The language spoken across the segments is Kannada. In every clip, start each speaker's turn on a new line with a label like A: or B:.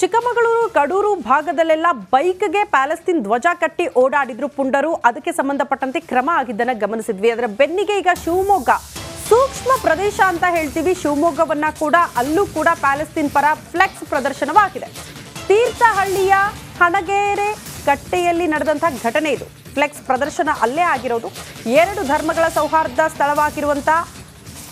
A: ಚಿಕ್ಕಮಗಳೂರು ಕಡೂರು ಭಾಗದಲ್ಲೆಲ್ಲ ಬೈಕ್ಗೆ ಪ್ಯಾಲೆಸ್ತೀನ್ ಧ್ವಜ ಕಟ್ಟಿ ಓಡಾಡಿದ್ರು ಪುಂಡರು. ಅದಕ್ಕೆ ಸಂಬಂಧಪಟ್ಟಂತೆ ಕ್ರಮ ಆಗಿದ್ದನ್ನ ಗಮನಿಸಿದ್ವಿ. ಅದರ ಬೆನ್ನಿಗೆ ಈಗ ಶಿವಮೊಗ್ಗ ಸೂಕ್ಷ್ಮ ಪ್ರದೇಶ ಅಂತ ಹೇಳ್ತೀವಿ. ಶಿವಮೊಗ್ಗವನ್ನ ಕೂಡ ಅಲ್ಲೂ ಕೂಡ ಪ್ಯಾಲೆಸ್ತೀನ್ ಪರ ಫ್ಲೆಕ್ಸ್ ಪ್ರದರ್ಶನವಾಗಿದೆ. ತೀರ್ಥಹಳ್ಳಿಯ ಹಣಗೆರೆ ಕಟ್ಟೆಯಲ್ಲಿ ನಡೆದಂತಹ ಘಟನೆ ಇದು. ಫ್ಲೆಕ್ಸ್ ಪ್ರದರ್ಶನ ಅಲ್ಲೇ ಆಗಿರೋದು. ಎರಡು ಧರ್ಮಗಳ ಸೌಹಾರ್ದ ಸ್ಥಳವಾಗಿರುವಂತಹ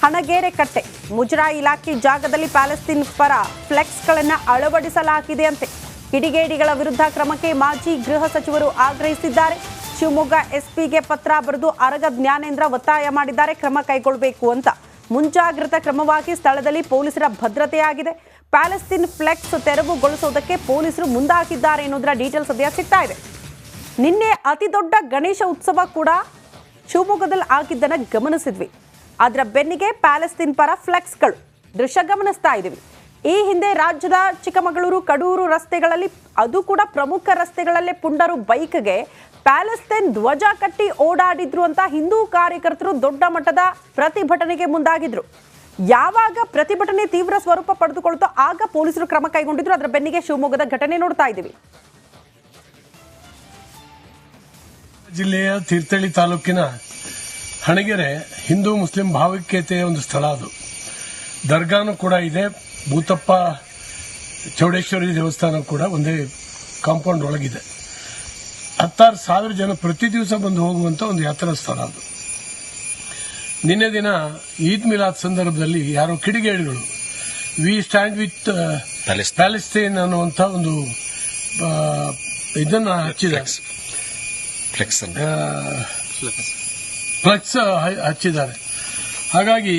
A: ಹಣಗೆರೆ ಕಟ್ಟೆ ಮುಜರಾಯಿ ಇಲಾಖೆ ಜಾಗದಲ್ಲಿ ಪ್ಯಾಲೆಸ್ತೀನ್ ಪರ ಫ್ಲೆಕ್ಸ್ಗಳನ್ನು ಅಳವಡಿಸಲಾಗಿದೆ ಅಂತೆ. ಕಿಡಿಗೇಡಿಗಳ ವಿರುದ್ಧ ಕ್ರಮಕ್ಕೆ ಮಾಜಿ ಗೃಹ ಸಚಿವರು ಆಗ್ರಹಿಸಿದ್ದಾರೆ. ಶಿವಮೊಗ್ಗ ಎಸ್ಪಿಗೆ ಪತ್ರ ಬರೆದು ಅರಗ ಜ್ಞಾನೇಂದ್ರ ಒತ್ತಾಯ ಮಾಡಿದ್ದಾರೆ ಕ್ರಮ ಕೈಗೊಳ್ಳಬೇಕು ಅಂತ. ಮುಂಜಾಗ್ರತಾ ಕ್ರಮವಾಗಿ ಸ್ಥಳದಲ್ಲಿ ಪೊಲೀಸರ ಭದ್ರತೆಯಾಗಿದೆ. ಪ್ಯಾಲೆಸ್ತೀನ್ ಫ್ಲೆಕ್ಸ್ ತೆರವುಗೊಳಿಸೋದಕ್ಕೆ ಪೊಲೀಸರು ಮುಂದಾಗಿದ್ದಾರೆ ಎನ್ನುವುದರ ಡೀಟೇಲ್ಸ್ ಸದ್ಯ ಸಿಗ್ತಾ ಇದೆ. ನಿನ್ನೆ ಅತಿ ದೊಡ್ಡ ಗಣೇಶ ಉತ್ಸವ ಕೂಡ ಶಿವಮೊಗ್ಗದಲ್ಲಿ ಆಗಿದ್ದನ್ನು ಗಮನಿಸಿದ್ವಿ. ಅದರ ಬೆನ್ನಿಗೆ ಪ್ಯಾಲೆಸ್ತೀನ್ ಪರ ಫ್ಲೆಕ್ಸ್ಗಳು ದೃಶ್ಯ ಗಮನಿಸ್ತಾ ಇದ್ದೀವಿ. ಈ ಹಿಂದೆ ರಾಜ್ಯದ ಚಿಕ್ಕಮಗಳೂರು ಕಡೂರು ರಸ್ತೆಗಳಲ್ಲಿ, ಅದು ಕೂಡ ಪ್ರಮುಖ ರಸ್ತೆಗಳಲ್ಲೇ ಪುಂಡರು ಬೈಕ್ಗೆ ಪ್ಯಾಲೆಸ್ತೀನ್ ಧ್ವಜ ಕಟ್ಟಿ ಓಡಾಡಿದ್ರು ಅಂತ ಹಿಂದೂ ಕಾರ್ಯಕರ್ತರು ದೊಡ್ಡ ಮಟ್ಟದ ಪ್ರತಿಭಟನೆಗೆ ಮುಂದಾಗಿದ್ರು. ಯಾವಾಗ ಪ್ರತಿಭಟನೆ ತೀವ್ರ ಸ್ವರೂಪ ಪಡೆದುಕೊಳ್ತೋ ಆಗ ಪೊಲೀಸರು ಕ್ರಮ ಕೈಗೊಂಡಿದ್ರು. ಅದರ ಬೆನ್ನಿಗೆ ಶಿವಮೊಗ್ಗದ ಘಟನೆ ನೋಡ್ತಾ ಇದ್ದೀವಿ.
B: ಜಿಲ್ಲೆಯ ತೀರ್ಥಹಳ್ಳಿ ತಾಲೂಕಿನ ಹಣಗೆರೆ ಹಿಂದೂ ಮುಸ್ಲಿಂ ಭಾವೈಕ್ಯತೆಯ ಒಂದು ಸ್ಥಳ. ಅದು ದರ್ಗಾನು ಕೂಡ ಇದೆ. ಭೂತಪ್ಪ ಚೌಡೇಶ್ವರಿ ದೇವಸ್ಥಾನ ಕೂಡ ಒಂದೇ ಕಾಂಪೌಂಡ್ ಒಳಗಿದೆ. 16,000 ಜನ ಪ್ರತಿ ದಿವಸ ಬಂದು ಹೋಗುವಂತ ಒಂದು ಯಾತ್ರಾ ಸ್ಥಳ ಅದು. ನಿನ್ನೆ ದಿನ ಈದ್ ಮಿಲಾದ್ ಸಂದರ್ಭದಲ್ಲಿ ಯಾರೋ ಕಿಡಿಗೇಡಿಗಳು ವಿ ಸ್ಟ್ಯಾಂಡ್ ವಿತ್ ಪ್ಯಾಲೆಸ್ಟೈನ್ ಅನ್ನುವಂಥ ಒಂದು ಇದನ್ನ ಹಚ್ಚಿದ್ದಾರೆ, ಫ್ಲೆಕ್ಸ್ ಹಚ್ಚಿದ್ದಾರೆ. ಹಾಗಾಗಿ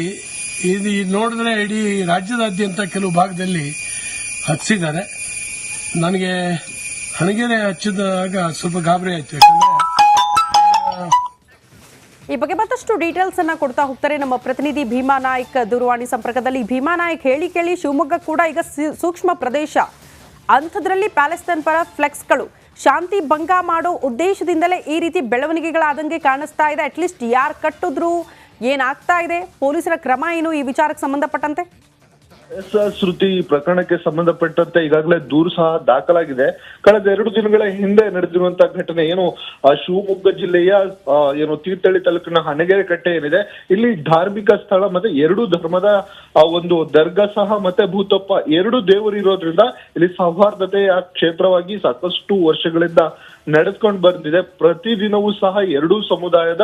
B: ಇದು ನೋಡಿದ್ರೆ ಇಡೀ ರಾಜ್ಯದಾದ್ಯಂತ ಕೆಲವು ಭಾಗದಲ್ಲಿ ಹಚ್ಚಿದ್ದಾರೆ. ನನಗೆ ಹಣಗೆರೆ ಹಚ್ಚಿದಾಗ ಸ್ವಲ್ಪ ಗಾಬರಿ ಆಯ್ತು. ಯಾಕಂದ್ರೆ
A: ಈ ಬಗ್ಗೆ ಮತ್ತಷ್ಟು ಡೀಟೇಲ್ಸ್ ಅನ್ನ ಕೊಡ್ತಾ ಹೋಗ್ತಾರೆ ನಮ್ಮ ಪ್ರತಿನಿಧಿ ಭೀಮಾ ನಾಯ್ಕ್ ದೂರವಾಣಿ ಸಂಪರ್ಕದಲ್ಲಿ. ಭೀಮಾ ನಾಯ್ಕ್, ಹೇಳಿ ಕೇಳಿ ಶಿವಮೊಗ್ಗ ಕೂಡ ಈಗ ಸೂಕ್ಷ್ಮ ಪ್ರದೇಶ, ಅಂಥದ್ರಲ್ಲಿ ಪ್ಯಾಲೆಸ್ತೀನ್ ಪರ ಫ್ಲೆಕ್ಸ್ಗಳು ಶಾಂತಿ ಭಂಗ ಮಾಡೋ ಉದ್ದೇಶದಿಂದಲೇ ಈ ರೀತಿ ಬೆಳವಣಿಗೆಗಳಾದಂಗೆ ಕಾಣಿಸ್ತಾ ಇದೆ. ಅಟ್ಲೀಸ್ಟ್ ಯಾರು ಕಟ್ಟಿದ್ರು, ಏನಾಗ್ತಾ ಇದೆ, ಪೊಲೀಸರ ಕ್ರಮ ಏನು ಈ ವಿಚಾರಕ್ಕೆ ಸಂಬಂಧಪಟ್ಟಂತೆ?
C: ಶ್ರುತಿ, ಈ ಪ್ರಕರಣಕ್ಕೆ ಸಂಬಂಧಪಟ್ಟಂತೆ ಈಗಾಗಲೇ ದೂರು ಸಹ ದಾಖಲಾಗಿದೆ. ಕಳೆದ 2 ದಿನಗಳ ಹಿಂದೆ ನಡೆದಿರುವಂತಹ ಘಟನೆ ಏನು ಶಿವಮೊಗ್ಗ ಜಿಲ್ಲೆಯ ತೀರ್ಥಹಳ್ಳಿ ತಾಲೂಕಿನ ಹಣಗೆರೆ ಕಟ್ಟೆ ಏನಿದೆ, ಇಲ್ಲಿ ಧಾರ್ಮಿಕ ಸ್ಥಳ ಮತ್ತೆ 2 ಧರ್ಮದ ಒಂದು ದರ್ಗಾ ಸಹ ಮತ್ತೆ ಭೂತಪ್ಪ 2 ದೇವರು ಇರೋದ್ರಿಂದ ಇಲ್ಲಿ ಸೌಹಾರ್ದತೆಯ ಕ್ಷೇತ್ರವಾಗಿ ಸಾಕಷ್ಟು ವರ್ಷಗಳಿಂದ ನಡೆದುಕೊಂಡು ಬಂದಿದೆ. ಪ್ರತಿದಿನವೂ ಸಹ 2 ಸಮುದಾಯದ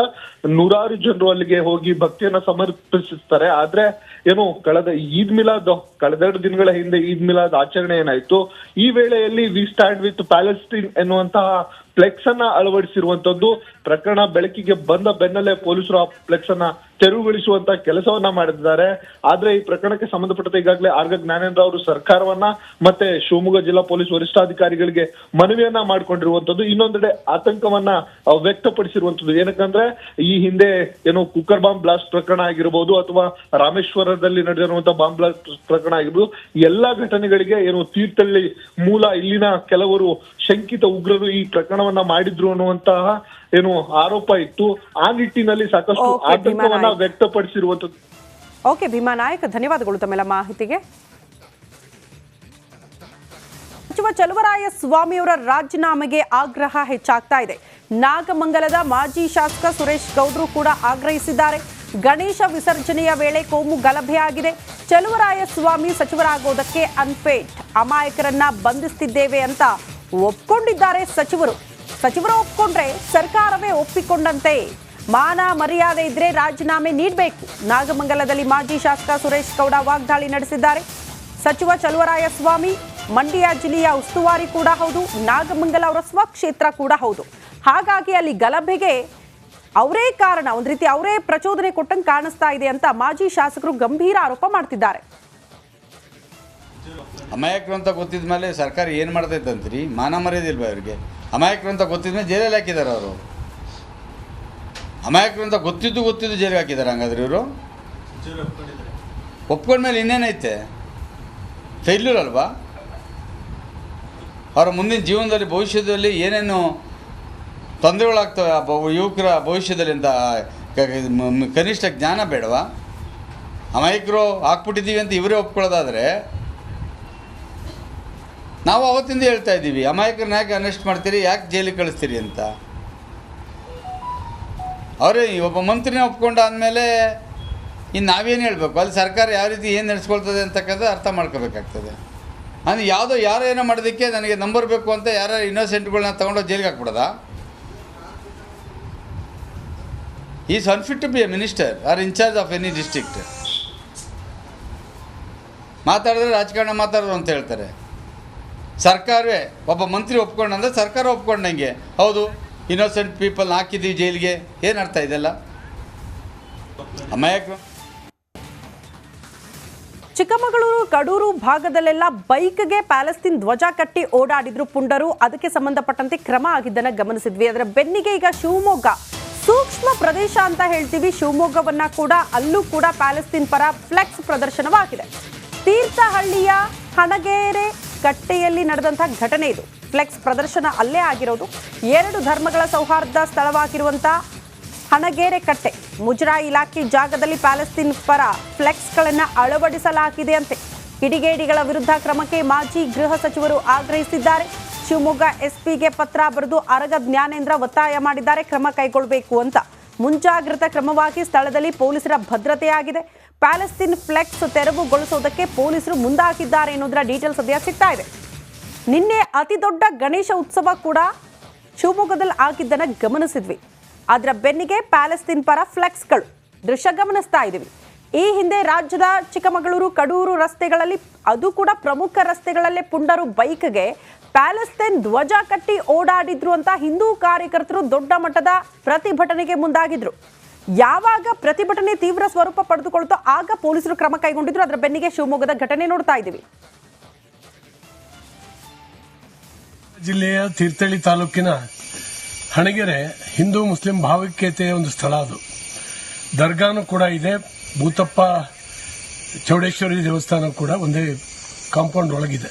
C: 100 ಜನರು ಅಲ್ಲಿಗೆ ಹೋಗಿ ಭಕ್ತಿಯನ್ನ ಸಮರ್ಪಿಸುತ್ತಾರೆ. ಆದ್ರೆ ಏನು ಕಳೆದ ಈದ್ ಮಿಲಾದ್, ಕಳೆದ 2 ದಿನಗಳ ಹಿಂದೆ ಈದ್ ಮಿಲಾದ್ ಆಚರಣೆ ಏನಾಯ್ತು, ಈ ವೇಳೆಯಲ್ಲಿ ವಿ ಸ್ಟ್ಯಾಂಡ್ ವಿತ್ ಪ್ಯಾಲೆಸ್ಟೈನ್ ಎನ್ನುವಂತಹ ಫ್ಲೆಕ್ಸ್ ಅನ್ನ ಅಳವಡಿಸಿರುವಂತದ್ದು ಪ್ರಕರಣ ಬೆಳಕಿಗೆ ಬಂದ ಬೆನ್ನಲ್ಲೇ ಪೊಲೀಸರು ಆ ಫ್ಲೆಕ್ಸ್ ಅನ್ನ ತೆರವುಗೊಳಿಸುವಂತ ಕೆಲಸವನ್ನ ಮಾಡಿದ್ದಾರೆ. ಆದ್ರೆ ಈ ಪ್ರಕರಣಕ್ಕೆ ಸಂಬಂಧಪಟ್ಟಂತೆ ಈಗಾಗಲೇ ಆರ್ಗ ಜ್ಞಾನೇಂದ್ರ ಅವರು ಸರ್ಕಾರವನ್ನ ಮತ್ತೆ ಶಿವಮೊಗ್ಗ ಜಿಲ್ಲಾ ಪೊಲೀಸ್ ವರಿಷ್ಠಾಧಿಕಾರಿಗಳಿಗೆ ಮನವಿಯನ್ನ ಮಾಡಿಕೊಂಡಿರುವಂತದ್ದು. ಇನ್ನೊಂದೆಡೆ ಆತಂಕವನ್ನ ವ್ಯಕ್ತಪಡಿಸಿರುವಂತದ್ದು. ಏನಕ್ಕಂದ್ರೆ ಈ ಹಿಂದೆ ಕುಕ್ಕರ್ ಬಾಂಬ್ ಬ್ಲಾಸ್ಟ್ ಪ್ರಕರಣ ಆಗಿರ್ಬೋದು ಅಥವಾ ರಾಮೇಶ್ವರದಲ್ಲಿ ನಡೆದಿರುವಂತಹ ಬಾಂಬ್ ಬ್ಲಾಸ್ಟ್ ಪ್ರಕರಣ ಆಗಿರ್ಬೋದು, ಎಲ್ಲಾ ಘಟನೆಗಳಿಗೆ ತೀರ್ಥಹಳ್ಳಿ ಮೂಲ ಇಲ್ಲಿನ ಕೆಲವರು ಶಂಕಿತ ಉಗ್ರರು ಈ ಪ್ರಕರಣವನ್ನ ಮಾಡಿದ್ರು ಅನ್ನುವಂತಹ ಆರೋಪ ಇತ್ತು. ಆ ನಿಟ್ಟಿನಲ್ಲಿ ಸಾಕಷ್ಟು ಆತಂಕವನ್ನ ವ್ಯಕ್ತಪಡಿಸಿರುವಂತದ್ದು.
A: ಓಕೆ ಭೀಮಾ ನಾಯಕ್, ಧನ್ಯವಾದಗಳು ತಮ್ಮೆಲ್ಲ ಮಾಹಿತಿಗೆ. ಸಚಿವ ಚಲುವರಾಯ ಸ್ವಾಮಿಯವರ ರಾಜೀನಾಮೆಗೆ ಆಗ್ರಹ ಹೆಚ್ಚಾಗ್ತಾ ಇದೆ. ನಾಗಮಂಗಲದ ಮಾಜಿ ಶಾಸಕ ಸುರೇಶ್ ಗೌಡ್ರು ಕೂಡ ಆಗ್ರಹಿಸಿದ್ದಾರೆ. ಗಣೇಶ ವಿಸರ್ಜನೆಯ ವೇಳೆ ಕೋಮು ಗಲಭೆಯಾಗಿದೆ. ಚಲುವರಾಯ ಸ್ವಾಮಿ ಸಚಿವರಾಗೋದಕ್ಕೆ ಅನ್ಫಿಟ್, ಅಮಾಯಕರನ್ನ ಬಂಧಿಸುತ್ತಿದ್ದೇವೆ ಅಂತ ಒಪ್ಕೊಂಡಿದ್ದಾರೆ ಸಚಿವರು. ಒಪ್ಕೊಂಡ್ರೆ ಸರ್ಕಾರವೇ ಒಪ್ಪಿಕೊಂಡಂತೆ. ಮಾನ ಮರ್ಯಾದೆ ಇದ್ರೆ ರಾಜೀನಾಮೆ ನೀಡಬೇಕು. ನಾಗಮಂಗಲದಲ್ಲಿ ಮಾಜಿ ಶಾಸಕ ಸುರೇಶ್ ಗೌಡ ವಾಗ್ದಾಳಿ ನಡೆಸಿದ್ದಾರೆ. ಸಚಿವ ಚಲುವರಾಯ ಸ್ವಾಮಿ ಮಂಡ್ಯ ಜಿಲ್ಲೆಯ ಉಸ್ತುವಾರಿ ಕೂಡ ಹೌದು, ನಾಗಮಂಗಲ ಅವರ ಸ್ವಕ್ಷೇತ್ರ ಕೂಡ ಹೌದು. ಹಾಗಾಗಿ ಅಲ್ಲಿ ಗಲಭೆಗೆ ಅವರೇ ಕಾರಣ, ಒಂದು ರೀತಿ ಅವರೇ ಪ್ರಚೋದನೆ ಕೊಟ್ಟಂಗೆ ಕಾಣಿಸ್ತಾ ಇದೆ ಅಂತ ಮಾಜಿ ಶಾಸಕರು ಗಂಭೀರ ಆರೋಪ ಮಾಡ್ತಿದ್ದಾರೆ.
D: ಅಮಾಯಕರು ಅಂತ ಗೊತ್ತಿದ ಮೇಲೆ ಸರ್ಕಾರ ಏನು ಮಾಡ್ತೈತಂತ್ರಿ? ಮಾನ ಮರ್ಯಾದೆ ಇಲ್ವಾ ಅವ್ರಿಗೆ? ಅಮಾಯಕರು ಅಂತ ಗೊತ್ತಿದ ಮೇಲೆ ಜೈಲಲ್ಲಿ ಹಾಕಿದ್ದಾರೆ ಅವರು. ಅಮಾಯಕರು ಅಂತ ಗೊತ್ತಿದ್ದು ಜೈಲಿಗೆ ಹಾಕಿದ್ದಾರೆ. ಹಂಗಾದ್ರೆ ಇವರು ಒಪ್ಕೊಂಡ್ಮೇಲೆ ಇನ್ನೇನೈತೆ? ಫೇಲ್ಯೂರ್ ಅಲ್ವಾ? ಅವರ ಮುಂದಿನ ಜೀವನದಲ್ಲಿ ಭವಿಷ್ಯದಲ್ಲಿ ಏನೇನು ತೊಂದರೆಗಳಾಗ್ತವೆ ಯುವಕರ ಭವಿಷ್ಯದಲ್ಲಿ ಅಂತ ಕನಿಷ್ಠ ಜ್ಞಾನ ಬೇಡವಾ? ಅಮಾಯಕರು ಹಾಕ್ಬಿಟ್ಟಿದ್ದೀವಿ ಅಂತ ಇವರೇ ಒಪ್ಕೊಳ್ಳೋದಾದರೆ ನಾವು ಅವತ್ತಿಂದ ಹೇಳ್ತಾ ಇದ್ದೀವಿ, ಅಮಾಯಕರನ್ನ ಯಾಕೆ ಅರೆಸ್ಟ್ ಮಾಡ್ತೀರಿ, ಯಾಕೆ ಜೈಲಿಗೆ ಕಳಿಸ್ತೀರಿ ಅಂತ. ಅವರೇ ಒಬ್ಬ ಮಂತ್ರಿನ ಒಪ್ಕೊಂಡು ಆದಮೇಲೆ ಇನ್ನು ನಾವೇನು ಹೇಳಬೇಕು, ಅಲ್ಲಿ ಸರ್ಕಾರ ಯಾವ ರೀತಿ ಏನು ನಡೆಸ್ಕೊಳ್ತದೆ ಅಂತಕ್ಕಂಥ ಅರ್ಥ ಮಾಡ್ಕೋಬೇಕಾಗ್ತದೆ. ಅಂದರೆ ಯಾರೋ ಏನೋ ಮಾಡೋದಕ್ಕೆ ನನಗೆ ನಂಬರ್ ಬೇಕು ಅಂತ ಯಾರು ಇನ್ನೋಸೆಂಟ್ಗಳನ್ನ ತೊಗೊಂಡು ಜೈಲಿಗೆ ಹಾಕ್ಬಿಡೋದಾ? Is unfit to be a minister or in charge of any district. ಮಾತಾಡಿದ್ರೆ ರಾಜಕಾರಣ ಮಾತಾಡೋದು ಅಂತ ಹೇಳ್ತಾರೆ. ಸರ್ಕಾರವೇ ಒಬ್ಬ ಮಂತ್ರಿ ಒಪ್ಕೊಂಡಂದ್ರೆ ಸರ್ಕಾರ ಒಪ್ಕೊಂಡಂಗೆ, ಹೌದು ಇನ್ನೋಸೆಂಟ್ ಪೀಪಲ್ನ ಹಾಕಿದ್ದೀವಿ ಜೈಲಿಗೆ, ಏನು ಅರ್ಥ ಇದೆಲ್ಲ? ಅಮಾಯಕರು.
A: ಚಿಕ್ಕಮಗಳೂರು ಕಡೂರು ಭಾಗದಲ್ಲೆಲ್ಲ ಬೈಕ್ಗೆ ಪ್ಯಾಲೆಸ್ತೀನ್ ಧ್ವಜ ಕಟ್ಟಿ ಓಡಾಡಿದ್ರು ಪುಂಡರು. ಅದಕ್ಕೆ ಸಂಬಂಧಪಟ್ಟಂತೆ ಕ್ರಮ ಆಗಿದ್ದನ್ನ ಗಮನಿಸಿದ್ವಿ. ಅದರ ಬೆನ್ನಿಗೆ ಈಗ ಶಿವಮೊಗ್ಗ ಸೂಕ್ಷ್ಮ ಪ್ರದೇಶ ಅಂತ ಹೇಳ್ತೀವಿ, ಶಿವಮೊಗ್ಗವನ್ನ ಕೂಡ ಅಲ್ಲೂ ಕೂಡ ಪ್ಯಾಲೆಸ್ತೀನ್ ಪರ ಫ್ಲೆಕ್ಸ್ ಪ್ರದರ್ಶನವಾಗಿದೆ. ತೀರ್ಥಹಳ್ಳಿಯ ಹಣಗೆರೆ ಕಟ್ಟೆಯಲ್ಲಿ ನಡೆದಂತಹ ಘಟನೆ ಇದು. ಫ್ಲೆಕ್ಸ್ ಪ್ರದರ್ಶನ ಅಲ್ಲೇ ಆಗಿರೋದು. ಎರಡು ಧರ್ಮಗಳ ಸೌಹಾರ್ದ ಸ್ಥಳವಾಗಿರುವಂತಹ ಹಣಗೆರೆ ಕಟ್ಟೆ ಮುಜರಾಯಿ ಇಲಾಖೆ ಜಾಗದಲ್ಲಿ ಪ್ಯಾಲೆಸ್ತೀನ್ ಪರ ಫ್ಲೆಕ್ಸ್ಗಳನ್ನು ಅಳವಡಿಸಲಾಗಿದೆ ಅಂತೆ. ಕಿಡಿಗೇಡಿಗಳ ವಿರುದ್ಧ ಕ್ರಮಕ್ಕೆ ಮಾಜಿ ಗೃಹ ಸಚಿವರು ಆಗ್ರಹಿಸಿದ್ದಾರೆ. ಶಿವಮೊಗ್ಗ ಎಸ್ಪಿಗೆ ಪತ್ರ ಬರೆದು ಅರಗ ಜ್ಞಾನೇಂದ್ರ ಒತ್ತಾಯ ಮಾಡಿದ್ದಾರೆ, ಕ್ರಮ ಕೈಗೊಳ್ಳಬೇಕು ಅಂತ. ಮುಂಜಾಗ್ರತಾ ಕ್ರಮವಾಗಿ ಸ್ಥಳದಲ್ಲಿ ಪೊಲೀಸರ ಭದ್ರತೆಯಾಗಿದೆ. ಪ್ಯಾಲೆಸ್ತೀನ್ ಫ್ಲೆಕ್ಸ್ ತೆರವುಗೊಳಿಸೋದಕ್ಕೆ ಪೊಲೀಸರು ಮುಂದಾಗಿದ್ದಾರೆ ಎನ್ನುವುದರ ಡೀಟೇಲ್ಸ್ ಸದ್ಯ ಸಿಗ್ತಾ ಇದೆ. ನಿನ್ನೆ ಅತಿ ದೊಡ್ಡ ಗಣೇಶ ಉತ್ಸವ ಕೂಡ ಶಿವಮೊಗ್ಗದಲ್ಲಿ ಆಗಿದ್ದನ್ನ ಗಮನಿಸಿದ್ವಿ. ಅದರ ಬೆನ್ನಿಗೆ ಪ್ಯಾಲೆಸ್ತೀನ್ ಪರ ಫ್ಲೆಕ್ಸ್ಗಳು ದೃಶ್ಯ ಗಮನಿಸ್ತಾ ಇದ್ದೀವಿ. ಈ ಹಿಂದೆ ರಾಜ್ಯದ ಚಿಕ್ಕಮಗಳೂರು ಕಡೂರು ರಸ್ತೆಗಳಲ್ಲಿ, ಅದು ಕೂಡ ಪ್ರಮುಖ ರಸ್ತೆಗಳಲ್ಲೇ ಪುಂಡರು ಬೈಕ್ಗೆ ಪ್ಯಾಲೆಸ್ತೀನ್ ಧ್ವಜ ಕಟ್ಟಿ ಓಡಾಡಿದ್ರು ಅಂತ ಹಿಂದೂ ಕಾರ್ಯಕರ್ತರು ದೊಡ್ಡ ಮಟ್ಟದ ಪ್ರತಿಭಟನೆಗೆ ಮುಂದಾಗಿದ್ರು. ಯಾವಾಗ ಪ್ರತಿಭಟನೆ ತೀವ್ರ ಸ್ವರೂಪ ಪಡೆದುಕೊಳ್ತೋ ಆಗ ಪೊಲೀಸರು ಕ್ರಮ ಕೈಗೊಂಡಿದ್ರು. ಅದರ ಬೆನ್ನಿಗೆ ಶಿವಮೊಗ್ಗದ ಘಟನೆ ನೋಡ್ತಾ ಇದ್ದೀವಿ.
B: ಜಿಲ್ಲೆಯ ತೀರ್ಥಹಳ್ಳಿ ತಾಲೂಕಿನ ಹಣಗೆರೆ ಹಿಂದೂ ಮುಸ್ಲಿಂ ಭಾವೈಕ್ಯತೆಯ ಒಂದು ಸ್ಥಳ. ಅದು ದರ್ಗಾನು ಕೂಡ ಇದೆ, ಭೂತಪ್ಪ ಚೌಡೇಶ್ವರಿ ದೇವಸ್ಥಾನ ಕೂಡ ಒಂದೇ ಕಾಂಪೌಂಡ್ ಒಳಗಿದೆ.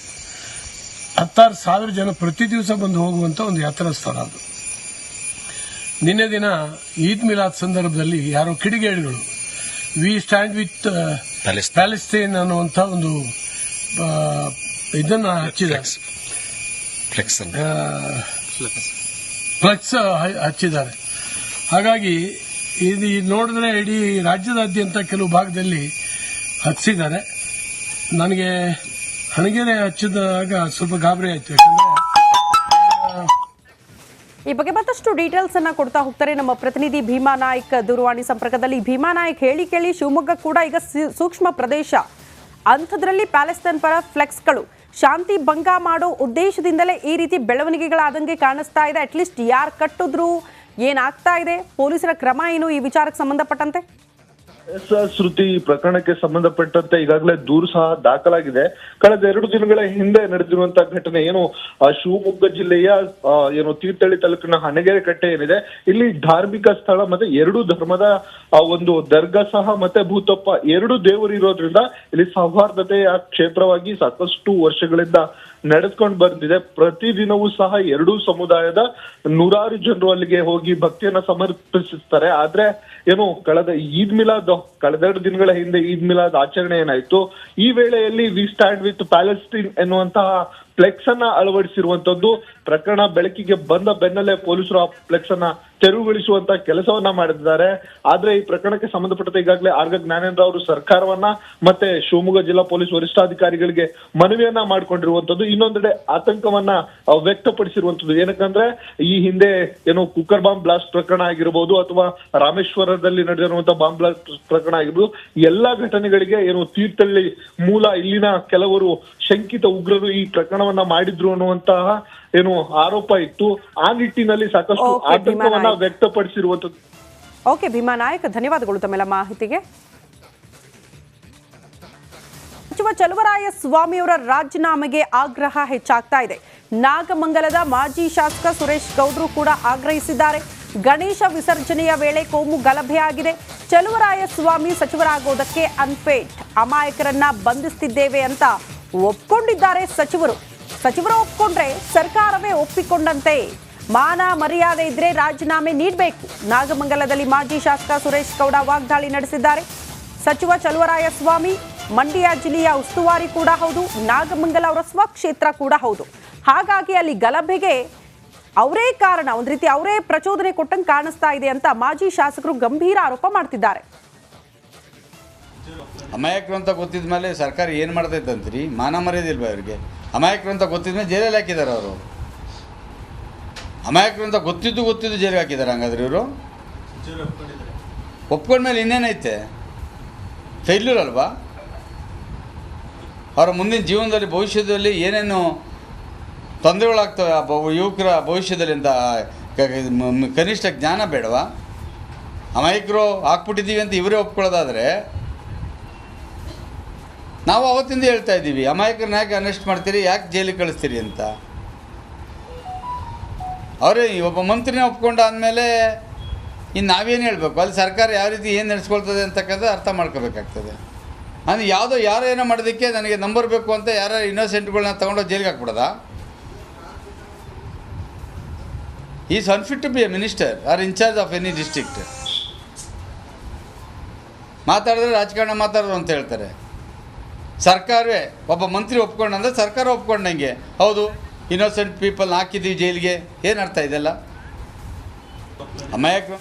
B: 16,000 ಜನ ಪ್ರತಿ ದಿವಸ ಬಂದು ಹೋಗುವಂತ ಒಂದು ಯಾತ್ರಾ ಸ್ಥಳ ಅದು. ನಿನ್ನೆ ದಿನ ಈದ್ ಮಿಲಾದ್ ಸಂದರ್ಭದಲ್ಲಿ ಯಾರೋ ಕಿಡಿಗೇಡಿಗಳು ವಿ ಸ್ಟ್ಯಾಂಡ್ ವಿತ್ ಪ್ಯಾಲೆಸ್ಟೈನ್ ಅನ್ನುವಂಥ ಒಂದು ಇದನ್ನ ಹಚ್ಚಿದ್ದಾರೆ, ಫ್ಲೆಕ್ಸ್ ಹಚ್ಚಿದ್ದಾರೆ. ಹಾಗಾಗಿ ಇದು ನೋಡಿದ್ರೆ ಇಡೀ ರಾಜ್ಯದಾದ್ಯಂತ ಕೆಲವು ಭಾಗದಲ್ಲಿ ಹಚ್ಚಿದ್ದಾರೆ. ನನಗೆ ಹಣಗೆರೆ ಹಚ್ಚಿದಾಗ ಸ್ವಲ್ಪ ಗಾಬರಿ ಆಯ್ತು. ಯಾಕಂದ್ರೆ
A: ಈ ಬಗ್ಗೆ ಮತ್ತಷ್ಟು ಡೀಟೇಲ್ಸ್ ಅನ್ನ ಕೊಡ್ತಾ ಹೋಗ್ತಾರೆ ನಮ್ಮ ಪ್ರತಿನಿಧಿ ಭೀಮಾ ನಾಯ್ಕ್ ದೂರವಾಣಿ ಸಂಪರ್ಕದಲ್ಲಿ. ಭೀಮಾ ನಾಯ್ಕ್, ಹೇಳಿ ಶಿವಮೊಗ್ಗ ಕೂಡ ಈಗ ಸೂಕ್ಷ್ಮ ಪ್ರದೇಶ, ಅಂಥದ್ರಲ್ಲಿ ಪ್ಯಾಲೆಸ್ತೀನ್ ಪರ ಫ್ಲೆಕ್ಸ್ಗಳು ಶಾಂತಿ ಭಂಗ ಮಾಡೋ ಉದ್ದೇಶದಿಂದಲೇ ಈ ರೀತಿ ಬೆಳವಣಿಗೆಗಳಾದಂಗೆ ಕಾಣಿಸ್ತಾ ಇದೆ. ಅಟ್ಲೀಸ್ಟ್ ಯಾರು ಕಟ್ಟಿದ್ರು, ಏನಾಗ್ತಾ ಇದೆ, ಪೊಲೀಸರ ಕ್ರಮ ಏನು ಈ ವಿಚಾರಕ್ಕೆ ಸಂಬಂಧಪಟ್ಟಂತೆ?
C: ಶ್ರುತಿ, ಪ್ರಕರಣಕ್ಕೆ ಸಂಬಂಧಪಟ್ಟಂತೆ ಈಗಾಗಲೇ ದೂರು ಸಹ ದಾಖಲಾಗಿದೆ. ಕಳೆದ 2 ದಿನಗಳ ಹಿಂದೆ ನಡೆದಿರುವಂತಹ ಘಟನೆ ಏನು ಶಿವಮೊಗ್ಗ ಜಿಲ್ಲೆಯ ತೀರ್ಥಹಳ್ಳಿ ತಾಲೂಕಿನ ಹಣಗೆರೆ ಕಟ್ಟೆ ಏನಿದೆ, ಇಲ್ಲಿ ಧಾರ್ಮಿಕ ಸ್ಥಳ ಮತ್ತೆ 2 ಧರ್ಮದ ಒಂದು ದರ್ಗಾ ಸಹ ಮತ್ತೆ ಭೂತಪ್ಪ 2 ದೇವರು ಇರೋದ್ರಿಂದ ಇಲ್ಲಿ ಸೌಹಾರ್ದತೆಯ ಕ್ಷೇತ್ರವಾಗಿ ಸಾಕಷ್ಟು ವರ್ಷಗಳಿಂದ ನಡೆದುಕೊಂಡು ಬಂದಿದೆ. ಪ್ರತಿದಿನವೂ ಸಹ 2 ಸಮುದಾಯದ 100 ಜನರು ಅಲ್ಲಿಗೆ ಹೋಗಿ ಭಕ್ತಿಯನ್ನ ಸಮರ್ಪಿಸುತ್ತಾರೆ. ಆದ್ರೆ ಕಳೆದ ಈದ್ ಮಿಲಾದ್, ಕಳೆದ 2 ದಿನಗಳ ಹಿಂದೆ ಈದ್ ಮಿಲಾದ್ ಆಚರಣೆ ಏನಾಯ್ತು, ಈ ವೇಳೆಯಲ್ಲಿ ವಿ ಸ್ಟ್ಯಾಂಡ್ ವಿತ್ ಪ್ಯಾಲೆಸ್ಟೈನ್ ಎನ್ನುವಂತಹ ಫ್ಲೆಕ್ಸ್ ಅನ್ನ ಅಳವಡಿಸಿರುವಂತದ್ದು ಪ್ರಕರಣ ಬೆಳಕಿಗೆ ಬಂದ ಬೆನ್ನಲ್ಲೇ ಪೊಲೀಸರು ಆ ಫ್ಲೆಕ್ಸ್ ಅನ್ನ ತೆರವುಗೊಳಿಸುವಂತ ಕೆಲಸವನ್ನ ಮಾಡಿದ್ದಾರೆ. ಆದ್ರೆ ಈ ಪ್ರಕರಣಕ್ಕೆ ಸಂಬಂಧಪಟ್ಟಂತೆ ಈಗಾಗಲೇ ಆರ್ಗ ಜ್ಞಾನೇಂದ್ರ ಅವರು ಸರ್ಕಾರವನ್ನ ಮತ್ತೆ ಶಿವಮೊಗ್ಗ ಜಿಲ್ಲಾ ಪೊಲೀಸ್ ವರಿಷ್ಠಾಧಿಕಾರಿಗಳಿಗೆ ಮನವಿಯನ್ನ ಮಾಡಿಕೊಂಡಿರುವಂತದ್ದು. ಇನ್ನೊಂದೆಡೆ ಆತಂಕವನ್ನ ವ್ಯಕ್ತಪಡಿಸಿರುವಂತದ್ದು. ಏನಕ್ಕಂದ್ರೆ ಈ ಹಿಂದೆ ಕುಕ್ಕರ್ ಬಾಂಬ್ ಬ್ಲಾಸ್ಟ್ ಪ್ರಕರಣ ಆಗಿರ್ಬೋದು ಅಥವಾ ರಾಮೇಶ್ವರದಲ್ಲಿ ನಡೆದಿರುವಂತಹ ಬಾಂಬ್ ಬ್ಲಾಸ್ಟ್ ಪ್ರಕರಣ ಆಗಿರ್ಬೋದು, ಎಲ್ಲಾ ಘಟನೆಗಳಿಗೆ ತೀರ್ಥಹಳ್ಳಿ ಮೂಲ ಇಲ್ಲಿನ ಕೆಲವರು ಶಂಕಿತ ಉಗ್ರರು ಈ ಪ್ರಕರಣವನ್ನ ಮಾಡಿದ್ರು ಅನ್ನುವಂತಹ ಆರೋಪ ಇತ್ತು. ಆ ನಿಟ್ಟಿನಲ್ಲಿ ಸಾಕಷ್ಟು ಆತಂಕವನ್ನ ವ್ಯಕ್ತಪಡಿಸಿರುವಂತದ್ದು.
A: ಓಕೆ ಭೀಮಾ ನಾಯಕ್, ಧನ್ಯವಾದಗಳು ತಮ್ಮೆಲ್ಲ ಮಾಹಿತಿಗೆ. ಸಚಿವ ಚಲುವರಾಯ ಸ್ವಾಮಿಯವರ ರಾಜೀನಾಮೆಗೆ ಆಗ್ರಹ ಹೆಚ್ಚಾಗ್ತಾ ಇದೆ. ನಾಗಮಂಗಲದ ಮಾಜಿ ಶಾಸಕ ಸುರೇಶ್ ಗೌಡ್ರು ಕೂಡ ಆಗ್ರಹಿಸಿದ್ದಾರೆ. ಗಣೇಶ ವಿಸರ್ಜನೆಯ ವೇಳೆ ಕೋಮು ಗಲಭೆಯಾಗಿದೆ. ಚಲುವರಾಯ ಸ್ವಾಮಿ ಸಚಿವರಾಗೋದಕ್ಕೆ ಅನ್ಫಿಟ್, ಅಮಾಯಕರನ್ನ ಬಂಧಿಸುತ್ತಿದ್ದೇವೆ ಅಂತ ಒಪ್ಕೊಂಡಿದ್ದಾರೆ ಸಚಿವರು ಒಪ್ಕೊಂಡ್ರೆ ಸರ್ಕಾರವೇ ಒಪ್ಪಿಕೊಂಡಂತೆ. ಮಾನ ಮರ್ಯಾದೆ ಇದ್ರೆ ರಾಜೀನಾಮೆ ನೀಡಬೇಕು. ನಾಗಮಂಗಲದಲ್ಲಿ ಮಾಜಿ ಶಾಸಕ ಸುರೇಶ್ ಗೌಡ ವಾಗ್ದಾಳಿ ನಡೆಸಿದ್ದಾರೆ. ಸಚಿವ ಚಲುವರಾಯ ಸ್ವಾಮಿ ಮಂಡ್ಯ ಜಿಲ್ಲೆಯ ಉಸ್ತುವಾರಿ ಕೂಡ ಹೌದು, ನಾಗಮಂಗಲ ಅವರ ಸ್ವಕ್ಷೇತ್ರ ಕೂಡ ಹೌದು. ಹಾಗಾಗಿ ಅಲ್ಲಿ ಗಲಭೆಗೆ ಅವರೇ ಕಾರಣ, ಒಂದು ರೀತಿ ಅವರೇ ಪ್ರಚೋದನೆ ಕೊಟ್ಟಂಗೆ ಕಾಣಿಸ್ತಾ ಇದೆ ಅಂತ ಮಾಜಿ ಶಾಸಕರು ಗಂಭೀರ ಆರೋಪ ಮಾಡ್ತಿದ್ದಾರೆ.
D: ಅಮಾಯಕರು ಅಂತ ಗೊತ್ತಿದ ಮೇಲೆ ಸರ್ಕಾರ ಏನು ಮಾಡ್ತೈತಂತ್ರಿ? ಮಾನ ಮರ್ಯಾದಿಲ್ವಾ ಅವ್ರಿಗೆ? ಅಮಾಯಕರು ಅಂತ ಗೊತ್ತಿದ ಮೇಲೆ ಜೈಲಲ್ಲಿ ಹಾಕಿದ್ದಾರೆ ಅವರು. ಅಮಾಯಕರು ಅಂತ ಗೊತ್ತಿದ್ದು ಜೈಲಿಗೆ ಹಾಕಿದ್ದಾರೆ. ಹಂಗಾದ್ರೆ ಇವರು ಒಪ್ಕೊಂಡ್ಮೇಲೆ ಇನ್ನೇನೈತೆ? ಫೇಲ್ಯೂರ್ ಅಲ್ವಾ? ಅವರ ಮುಂದಿನ ಜೀವನದಲ್ಲಿ ಭವಿಷ್ಯದಲ್ಲಿ ಏನೇನು ತೊಂದರೆಗಳಾಗ್ತವೆ ಯುವಕರ ಭವಿಷ್ಯದಲ್ಲಿ ಅಂತ ಕನಿಷ್ಠ ಜ್ಞಾನ ಬೇಡವಾ? ಅಮಾಯಕರು ಹಾಕ್ಬಿಟ್ಟಿದ್ದೀವಿ ಅಂತ ಇವರೇ ಒಪ್ಕೊಳ್ಳೋದಾದರೆ, ನಾವು ಅವತ್ತಿಂದ ಹೇಳ್ತಾ ಇದ್ದೀವಿ ಅಮಾಯಕರನ್ನ ಯಾಕೆ ಅರೆಸ್ಟ್ ಮಾಡ್ತೀರಿ, ಯಾಕೆ ಜೈಲಿಗೆ ಕಳಿಸ್ತೀರಿ ಅಂತ. ಅವರೇ ಒಬ್ಬ ಮಂತ್ರಿನ ಒಪ್ಕೊಂಡಾದ್ಮೇಲೆ ಇನ್ನು ನಾವೇನು ಹೇಳಬೇಕು? ಅಲ್ಲಿ ಸರ್ಕಾರ ಯಾವ ರೀತಿ ಏನು ನಡೆಸ್ಕೊಳ್ತದೆ ಅಂತಕ್ಕಂಥ ಅರ್ಥ ಮಾಡ್ಕೋಬೇಕಾಗ್ತದೆ. ಅಂದರೆ ಯಾರೋ ಏನೋ ಮಾಡೋದಕ್ಕೆ ನನಗೆ ನಂಬರ್ ಬೇಕು ಅಂತ ಯಾರು ಇನ್ನೋಸೆಂಟ್ಗಳನ್ನ ತೊಗೊಂಡೋಗಿ ಜೈಲಿಗೆ ಹಾಕ್ಬಿಡೋದಾ? Is unfit to be a minister or in charge of any district. ಮಾತಾಡಿದ್ರೆ ರಾಜಕಾರಣ ಮಾತಾಡೋದು ಅಂತ ಹೇಳ್ತಾರೆ. ಸರ್ಕಾರವೇ ಒಬ್ಬ ಮಂತ್ರಿ ಒಪ್ಕೊಂಡಂದ್ರೆ ಸರ್ಕಾರ ಒಪ್ಕೊಂಡಂಗೆ, ಹೌದು ಇನ್ನೋಸೆಂಟ್ ಪೀಪಲ್ನ ಹಾಕಿದ್ದೀವಿ ಜೈಲಿಗೆ. ಏನು ಅರ್ಥ ಇದೆಲ್ಲ? ಅಮಾಯಕರು